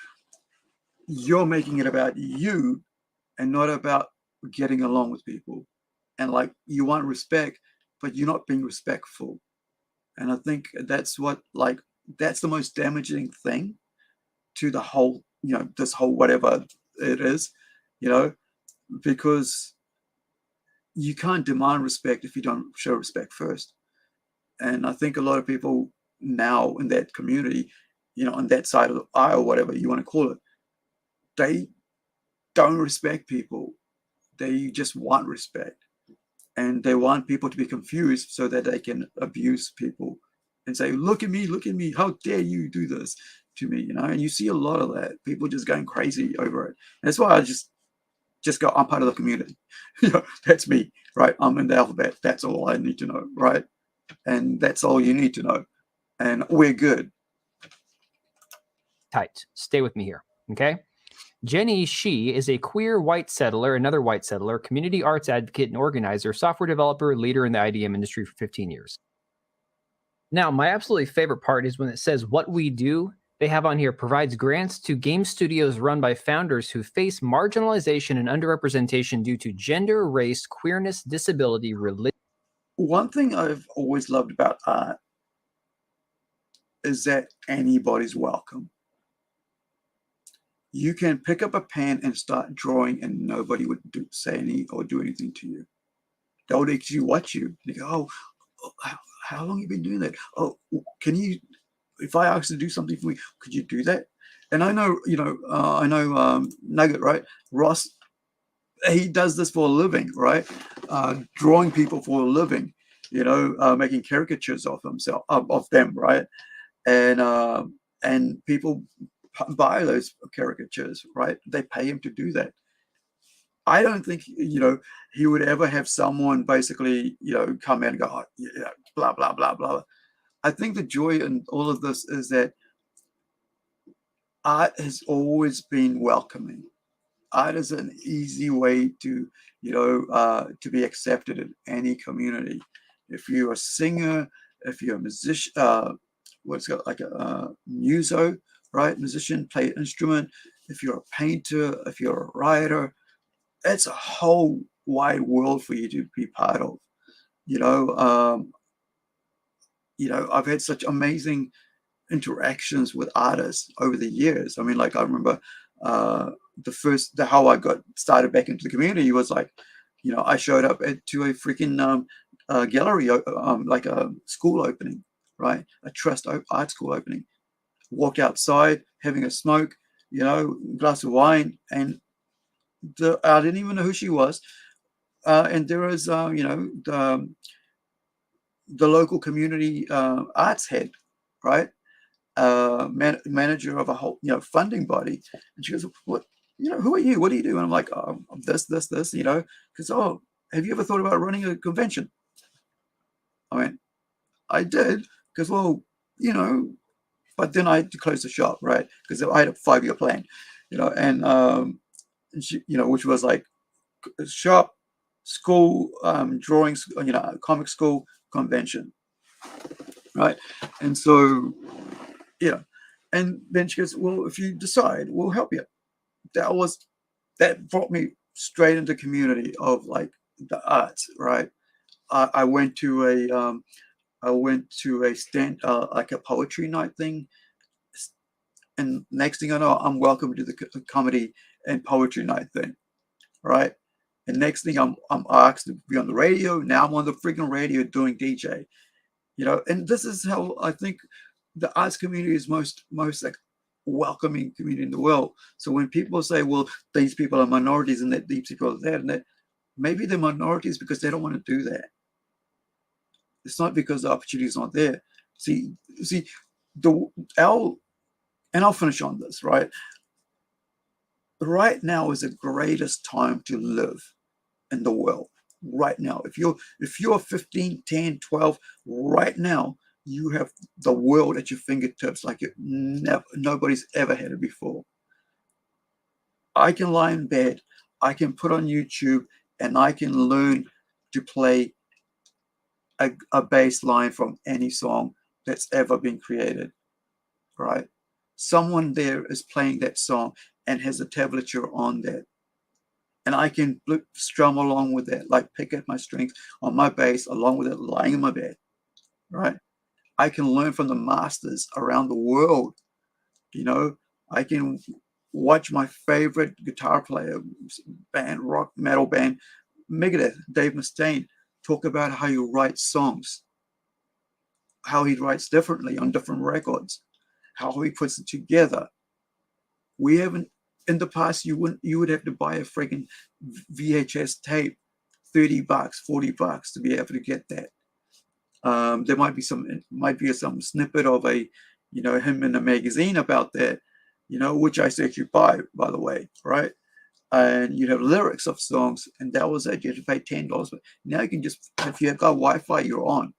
you're making it about you and not about getting along with people. And like, you want respect, but you're not being respectful. And I think that's that's the most damaging thing to the whole, this whole whatever it is, because you can't demand respect if you don't show respect first. And I think a lot of people now in that community, on that side of the aisle, whatever you want to call it, they don't respect people. They just want respect. And they want people to be confused so that they can abuse people and say, look at me, how dare you do this to me, and you see a lot of that, people just going crazy over it. And that's why I just go, I'm part of the community. That's me, right? I'm in the alphabet. That's all I need to know, right? And that's all you need to know. And we're good. Tight. Stay with me here, okay? Jenny Shi is a queer white settler, another white settler, community arts advocate and organizer, software developer, leader in the IDM industry for 15 years. Now, my absolutely favorite part is when it says what we do. They have on here, provides grants to game studios run by founders who face marginalization and underrepresentation due to gender, race, queerness, disability, religion. One thing I've always loved about art is that anybody's welcome. You can pick up a pen and start drawing and nobody would say any or do anything to you. They would actually watch you. They go, oh, how long have you been doing that? Oh, can you, if I asked to do something for you, could you do that? And I know, Nugget, right? Ross, he does this for a living, right? Drawing people for a living, making caricatures of himself, of them, right? And people buy those caricatures, right? They pay him to do that. I don't think, he would ever have someone basically, come in and go, oh, yeah, blah, blah, blah, blah. I think the joy in all of this is that art has always been welcoming. Art is an easy way to, to be accepted in any community. If you're a singer, if you're a musician, what's got like a muso, right? Musician, play an instrument. If you're a painter, if you're a writer, it's a whole wide world for you to be part of. I've had such amazing interactions with artists over the years. I mean, like I remember how I got started back into the community was like, I showed up to a freaking gallery, like a school opening, right? A trust art school opening. Walked outside, having a smoke, glass of wine, and I didn't even know who she was. And there was, the local community arts head, right? Manager of a whole, funding body. And she goes, "What, who are you? What do you do?" And I'm like, "Oh, I'm this, because, "Oh, have you ever thought about running a convention?" I mean, I did, because, well, but then I had to close the shop, right? Because I had a 5-year plan, and she, which was like shop, school, drawings, comic school, convention, right? And so, yeah. And then she goes, "Well, if you decide, we'll help you." That brought me straight into community of like the arts, right? I went to a stand, like a poetry night thing, and next thing I know, I'm welcome to the comedy and poetry night thing, right? And next thing I'm asked to be on the radio. Now I'm on the freaking radio doing DJ, and this is how I think the arts community is most like welcoming community in the world. So when people say, "Well, these people are minorities and that these people are that," and that, maybe they're minorities because they don't want to do that. It's not because the opportunity is not there. See, the our and I'll finish on this, right? Right now is the greatest time to live in the world. Right now, if you're 15, 10, 12, right now, you have the world at your fingertips like nobody's ever had it before. I can lie in bed, I can put on YouTube, and I can learn to play a bass line from any song that's ever been created, right? Someone there is playing that song and has a tablature on that. And I can strum along with that, like pick up my strings on my bass along with it lying in my bed, right? I can learn from the masters around the world. I can watch my favorite guitar player, band, rock metal band, Megadeth, Dave Mustaine, talk about how he writes songs, how he writes differently on different records, how he puts it together. We haven't, in the past, you would have to buy a freaking VHS tape, $30, $40 to be able to get that. There might be some snippet of him in a magazine about that, which I said you buy, by the way, right? And you'd have lyrics of songs, and that was it. You had to pay $10. But now you can just, if you've got Wi-Fi, you're on.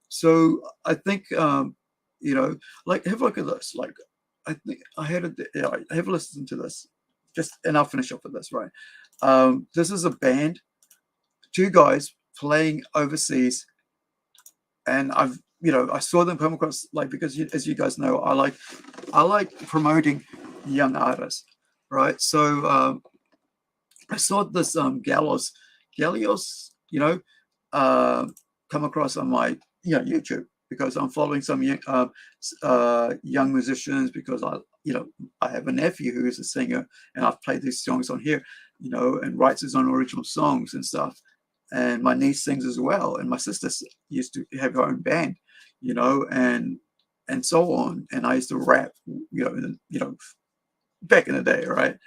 So I think, like, have a look at this. Like, I think I have listened to this, and I'll finish up with this, right? This is a band, 2 guys playing overseas, and I saw them come across, like, because as you guys know, I like promoting young artists, right? So I saw this Gallios, come across on my YouTube, because I'm following some young musicians, because I have a nephew who is a singer, and I've played these songs on here, and writes his own original songs and stuff. And my niece sings as well, and my sister used to have her own band, and so on. And I used to rap, back in the day, right?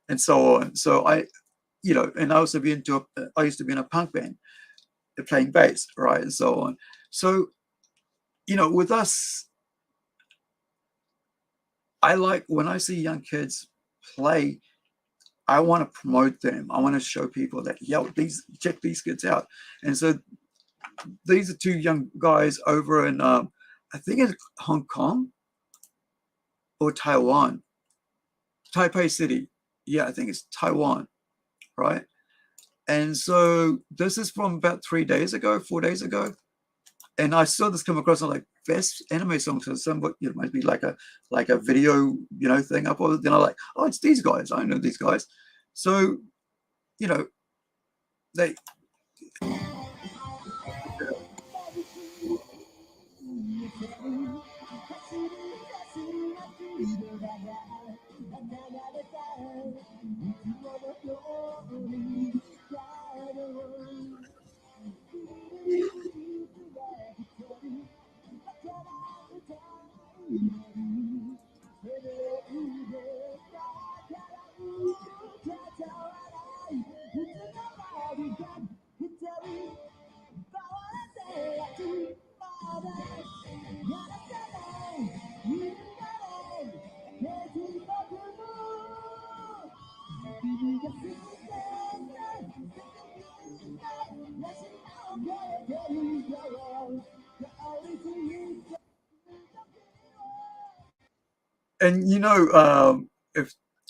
And so on. So and I used to be in a punk band, playing bass, right, and so on. So, with us, I like when I see young kids play, I want to promote them. I want to show people that, check these kids out. And so these are 2 young guys over in, I think it's Hong Kong or Taiwan, Taipei City. Yeah, I think it's Taiwan, right? And so this is from about 4 days ago. And I saw this come across on like best anime songs, or somewhat, might be like a video, thing up. Or then I'm like, oh, it's these guys. I know these guys. So, they. And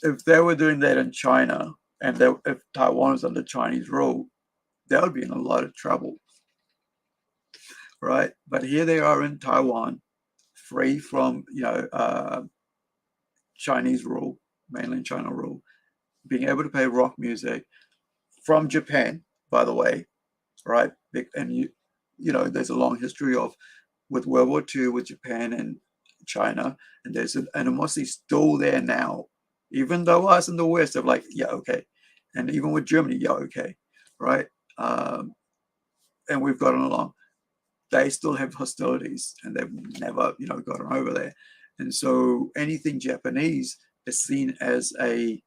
if they were doing that in China, and if Taiwan was under Chinese rule, they would be in a lot of trouble, right? But here they are in Taiwan, free from Chinese rule, mainland China rule, being able to play rock music from Japan, by the way, right? And there's a long history of with World War II with Japan and China, and there's an animosity still there now, even though us in the West are like, yeah, okay, and even with Germany, yeah, okay, right? And we've gotten along. They still have hostilities, and they've never, gotten over there. And so anything Japanese is seen as a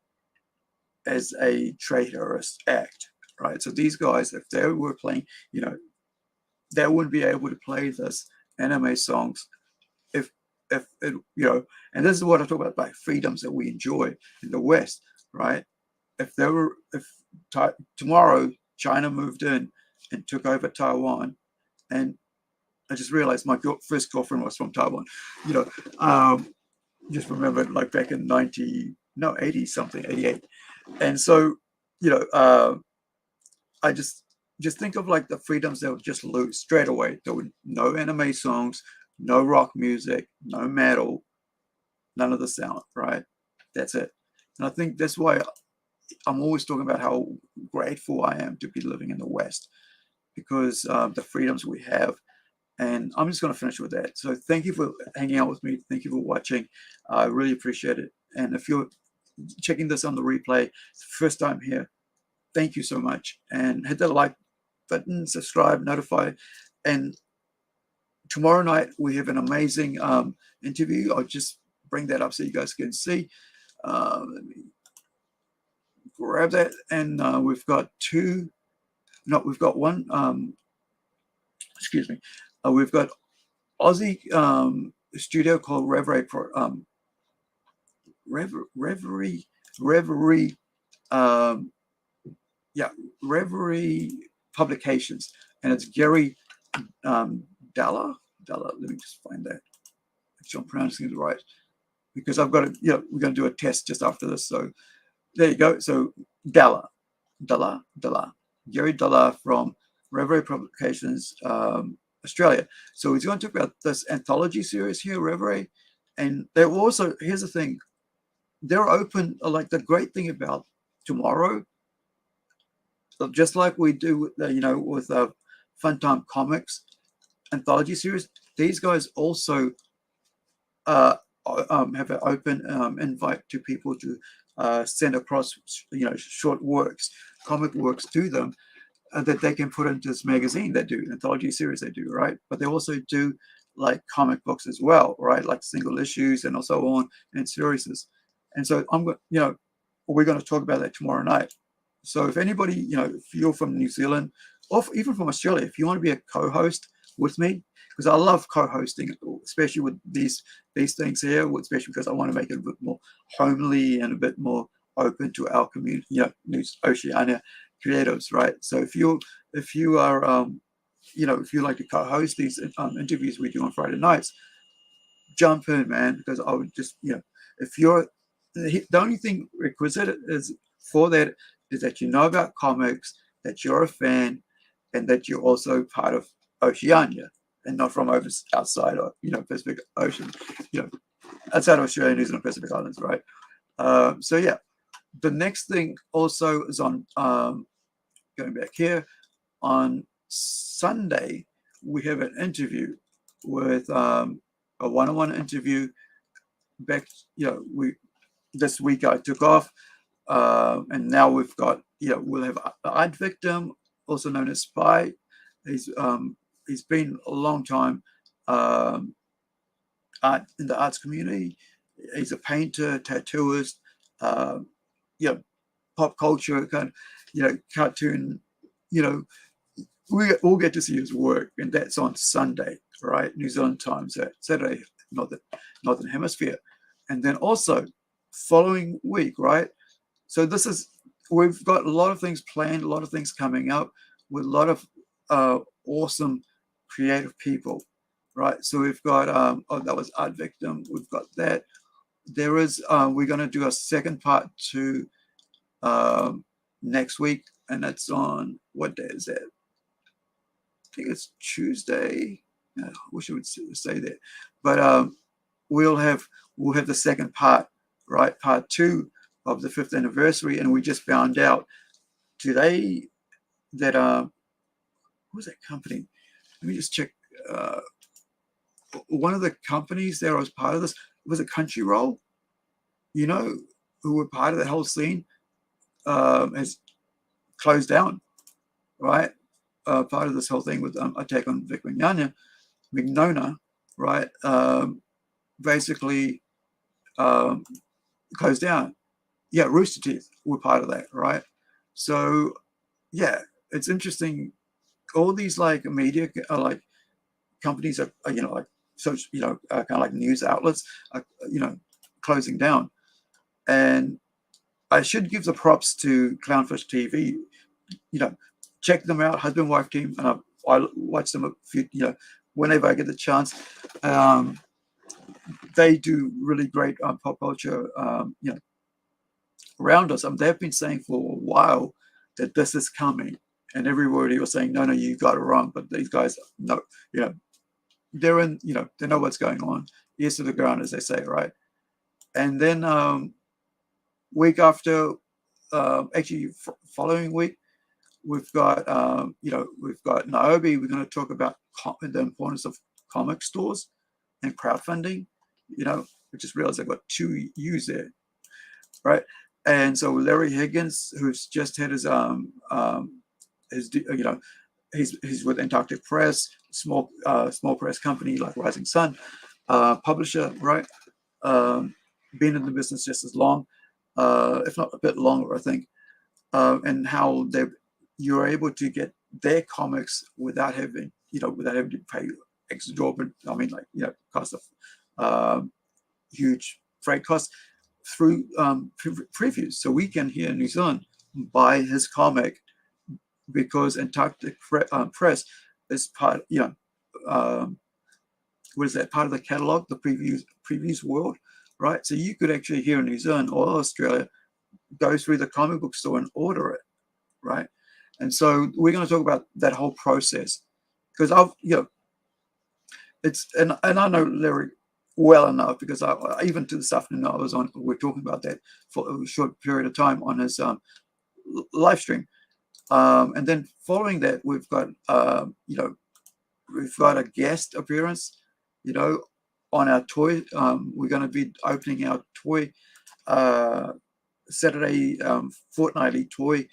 traitorous act, right? So these guys, if they were playing, they wouldn't be able to play this anime songs if it, and this is what I talk about by freedoms that we enjoy in the West, right? If tomorrow China moved in and took over Taiwan, and I just realized my first girlfriend was from Taiwan, just remembered like back in 80 something, 88. And so, I just think of like the freedoms they would just lose straight away. There would no anime songs, no rock music, no metal, none of the sound, right? That's it. And I think that's why I'm always talking about how grateful I am to be living in the West, because the freedoms we have. And I'm just going to finish with that. So thank you for hanging out with me. Thank you for watching. I really appreciate it. And if you're checking this on the replay, first time here, thank you so much. And hit that like button, subscribe, notify. And tomorrow night, we have an amazing interview. I'll just bring that up so you guys can see. Let me grab that. And we've got one. Excuse me. We've got Aussie studio called Reverie Publications, and it's Gary Dalla. Let me just find that. If I'm pronouncing it right, because I've got to. We're going to do a test just after this. So there you go. So Dalla, Gary Dalla from Reverie Publications, Australia. So he's going to talk about this anthology series here, Reverie, and they're also, here's the thing, they're open. Like the great thing about tomorrow, just like we do with Fun Time Comics anthology series, these guys also have an open invite to people to send across short works, comic works to them, that they can put into this magazine. They do anthology series, they do, right? But they also do like comic books as well, right? Like single issues and so on, and series. And so we're going to talk about that tomorrow night. So if anybody, if you're from New Zealand or even from Australia, if you want to be a co-host with me, because I love co-hosting, especially with these things here, especially because I want to make it a bit more homely and a bit more open to our community, New Oceania creatives, right? So if you are if you like to co-host these interviews we do on Friday nights, jump in, man, because I would just if you're the only thing requisite is for that is that you know about comics, that you're a fan, and that you're also part of Oceania and not from outside of Pacific Ocean, outside of Australia, New Zealand, Pacific Islands, right? So yeah, the next thing also is on going back here on Sunday. We have an interview with a one-on-one interview. Back, this week I took off, and now we've got, we'll have Art Victim, also known as Spy. He's been a long time art in the arts community. He's a painter, tattooist, pop culture kind of, cartoon. We all get to see his work, and that's on Sunday, right? New Zealand time, so Saturday, Northern Hemisphere, and then also following week, right? So we've got a lot of things planned, a lot of things coming up with a lot of awesome creative people, right? So we've got that was Art Victim. We've got that. There is we're going to do a second part to next week, and that's on, what day is that? I think it's Tuesday. I wish I would say that, but we'll have the second part, right? Part 2 of the 5th anniversary, and we just found out today that what was that company? Let me just check. One of the companies that was part of this was a Country Roll, who were part of the whole scene, has closed down, right? Part of this whole thing with attack on Vic Mignogna, right? Basically closed down. Yeah, Rooster Teeth were part of that, right? So yeah, it's interesting. All these like media like companies are like social, kind of like news outlets are closing down. And I should give the props to Clownfish TV. Check them out, husband wife team, and I watch them a few, whenever I get the chance. They do really great pop culture, around us. They've been saying for a while that this is coming, and everybody was saying, no, you got it wrong. But these guys know, they're in, they know what's going on, ears to the ground, as they say, right? And then week after, actually following week, we've got we've got Niobe. We're going to talk about the importance of comic stores and crowdfunding. We just realized I've got 2 U's there, right? And so Larry Higgins, who's just had his he's with Antarctic Press, small press company like Rising Sun, publisher, right? Been in the business just as long, if not a bit longer, I think. And how you're able to get their comics without having to pay exorbitant, cost of huge freight costs through previews. So we can here in New Zealand buy his comic because Antarctic Press is part, what is that, part of the catalog, the previews world, right? So you could actually here in New Zealand or Australia go through the comic book store and order it, right? And so we're going to talk about that whole process because and I know Larry well enough because I even to this afternoon I was on. We're talking about that for a short period of time on his live stream, and then following that we've got we've got a guest appearance, on our toy. We're going to be opening our toy Saturday fortnightly toy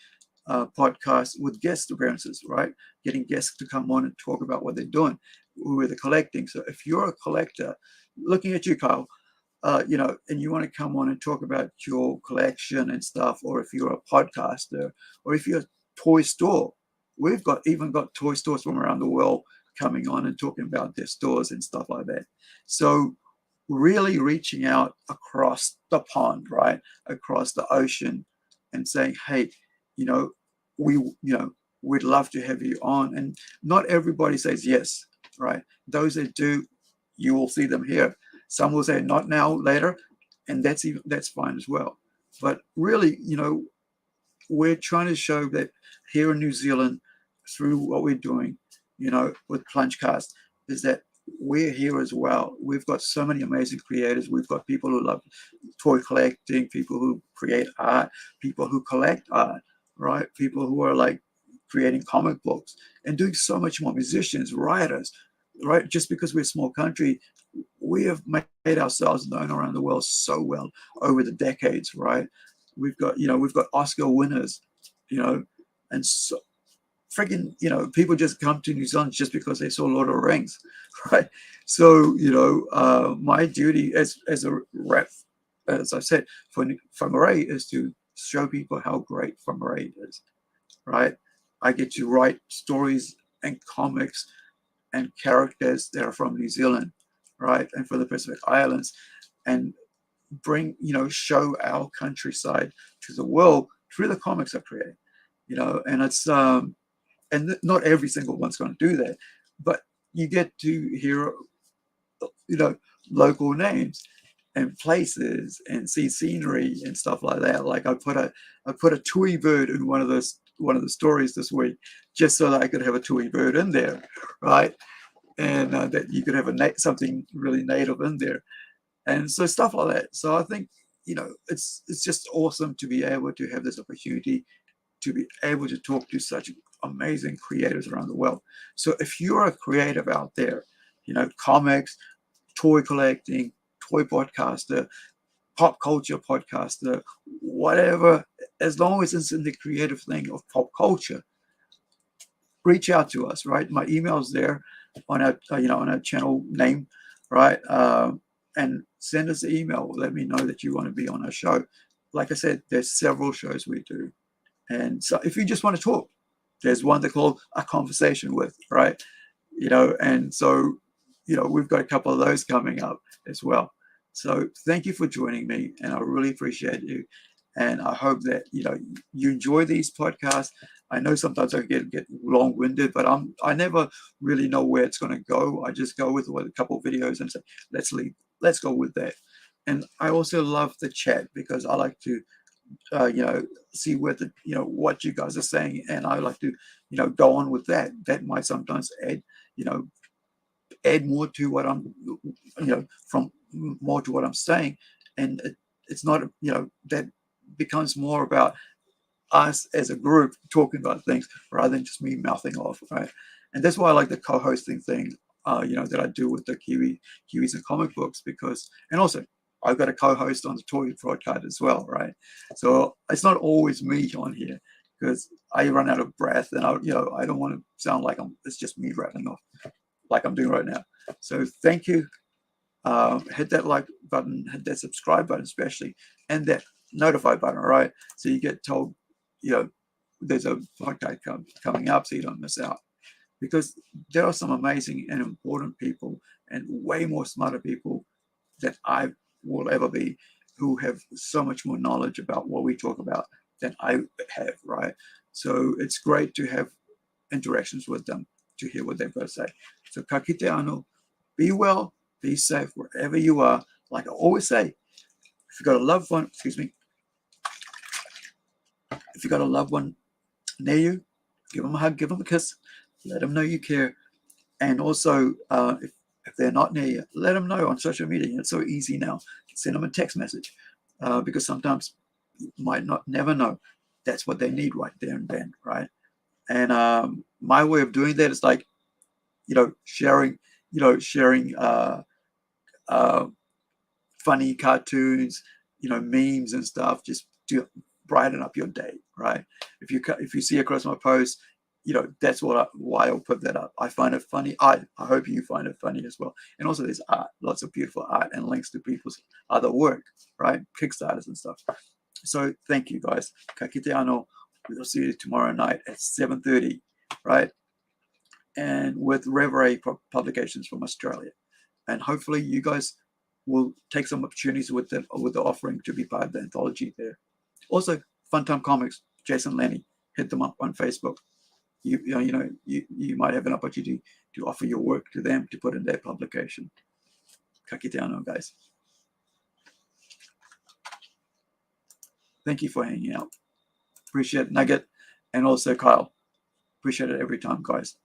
podcast with guest appearances, right? Getting guests to come on and talk about what they're doing with the collecting. So if you're a collector, looking at you, Kyle, and you want to come on and talk about your collection and stuff, or if you're a podcaster, or if you're a toy store, we've even got toy stores from around the world coming on and talking about their stores and stuff like that. So really reaching out across the pond, right, across the ocean, and saying, hey, we'd love to have you on. And not everybody says yes, right? Those that do, you will see them here. Some will say not now, later, and that's fine as well. But really, we're trying to show that here in New Zealand, through what we're doing, with Plungecast, is that we're here as well. We've got so many amazing creators. We've got people who love toy collecting, people who create art, people who collect art, right? People who are like creating comic books and doing so much more, musicians, writers, right? Just because we're a small country, we have made ourselves known around the world so well over the decades, right? We've got, we've got Oscar winners, and so freaking, people just come to New Zealand just because they saw Lord of the Rings, right? So, my duty as a rep, as I said, for Whangarei is to show people how great Whangarei is, right? I get to write stories and comics and characters that are from New Zealand, right? And for the Pacific Islands, and bring, show our countryside to the world through the comics I create, and it's, and not every single one's going to do that, but you get to hear, local names and places and see scenery and stuff like that. Like I put a tui bird in one of the stories this week, just so that I could have a tui bird in there, right? And that you could have something really native in there, and so stuff like that. So I think, it's just awesome to be able to have this opportunity to be able to talk to such amazing creators around the world. So if you're a creative out there, comics, toy collecting, toy podcaster, pop culture podcaster, whatever, as long as it's in the creative thing of pop culture, reach out to us, right? My email's there on our, on our channel name, right? And send us an email. Let me know that you want to be on our show. Like I said, there's several shows we do. And so if you just want to talk, there's one they call A Conversation With, right? And so, we've got a couple of those coming up as well. So thank you for joining me, and I really appreciate you. And I hope that, you enjoy these podcasts. I know sometimes I get long-winded, but I never really know where it's going to go. I just go with a couple of videos and say, let's go with that. And I also love the chat, because I like to, see what what you guys are saying, and I like to, go on with that. That might sometimes add more to what I'm, from more to what I'm saying, and it's not, that becomes more about us as a group talking about things rather than just me mouthing off, right? And that's why I like the co-hosting thing, that I do with the Kiwis and comic books, because, and also I've got a co-host on the Toy Broadcast as well, right? So it's not always me on here, because I run out of breath, and I don't want to sound like it's just me rattling off like I'm doing right now. So thank you. Hit that like button, hit that subscribe button especially, and that notify button, all right? So you get told, there's a podcast coming up, so you don't miss out. Because there are some amazing and important people, and way more smarter people than I will ever be, who have so much more knowledge about what we talk about than I have, right? So it's great to have interactions with them, to hear what they've got to say. So ka kite anō, be well, be safe wherever you are. Like I always say, if you've got a loved one, if you've got a loved one near you, give them a hug, give them a kiss, let them know you care. And also, if they're not near you, let them know on social media. It's so easy now. Send them a text message, because sometimes you might never know. That's what they need right there and then, right? And my way of doing that is like, sharing funny cartoons, memes and stuff, just to brighten up your day, right? If you see across my post, that's why I'll put that up. I find it funny. I hope you find it funny as well. And also there's art, lots of beautiful art and links to people's other work, right? Kickstarters and stuff. So thank you guys. Ka kite anō. We'll see you tomorrow night at 7:30, right? And with Reverie Publications from Australia. And hopefully you guys will take some opportunities with the offering to be part of the anthology there. Also, Funtime Comics, Jason Lenny, hit them up on Facebook. You might have an opportunity to offer your work to them to put in their publication. Ka kite anō, guys. Thank you for hanging out. Appreciate it, Nugget, and also Kyle. Appreciate it every time, guys.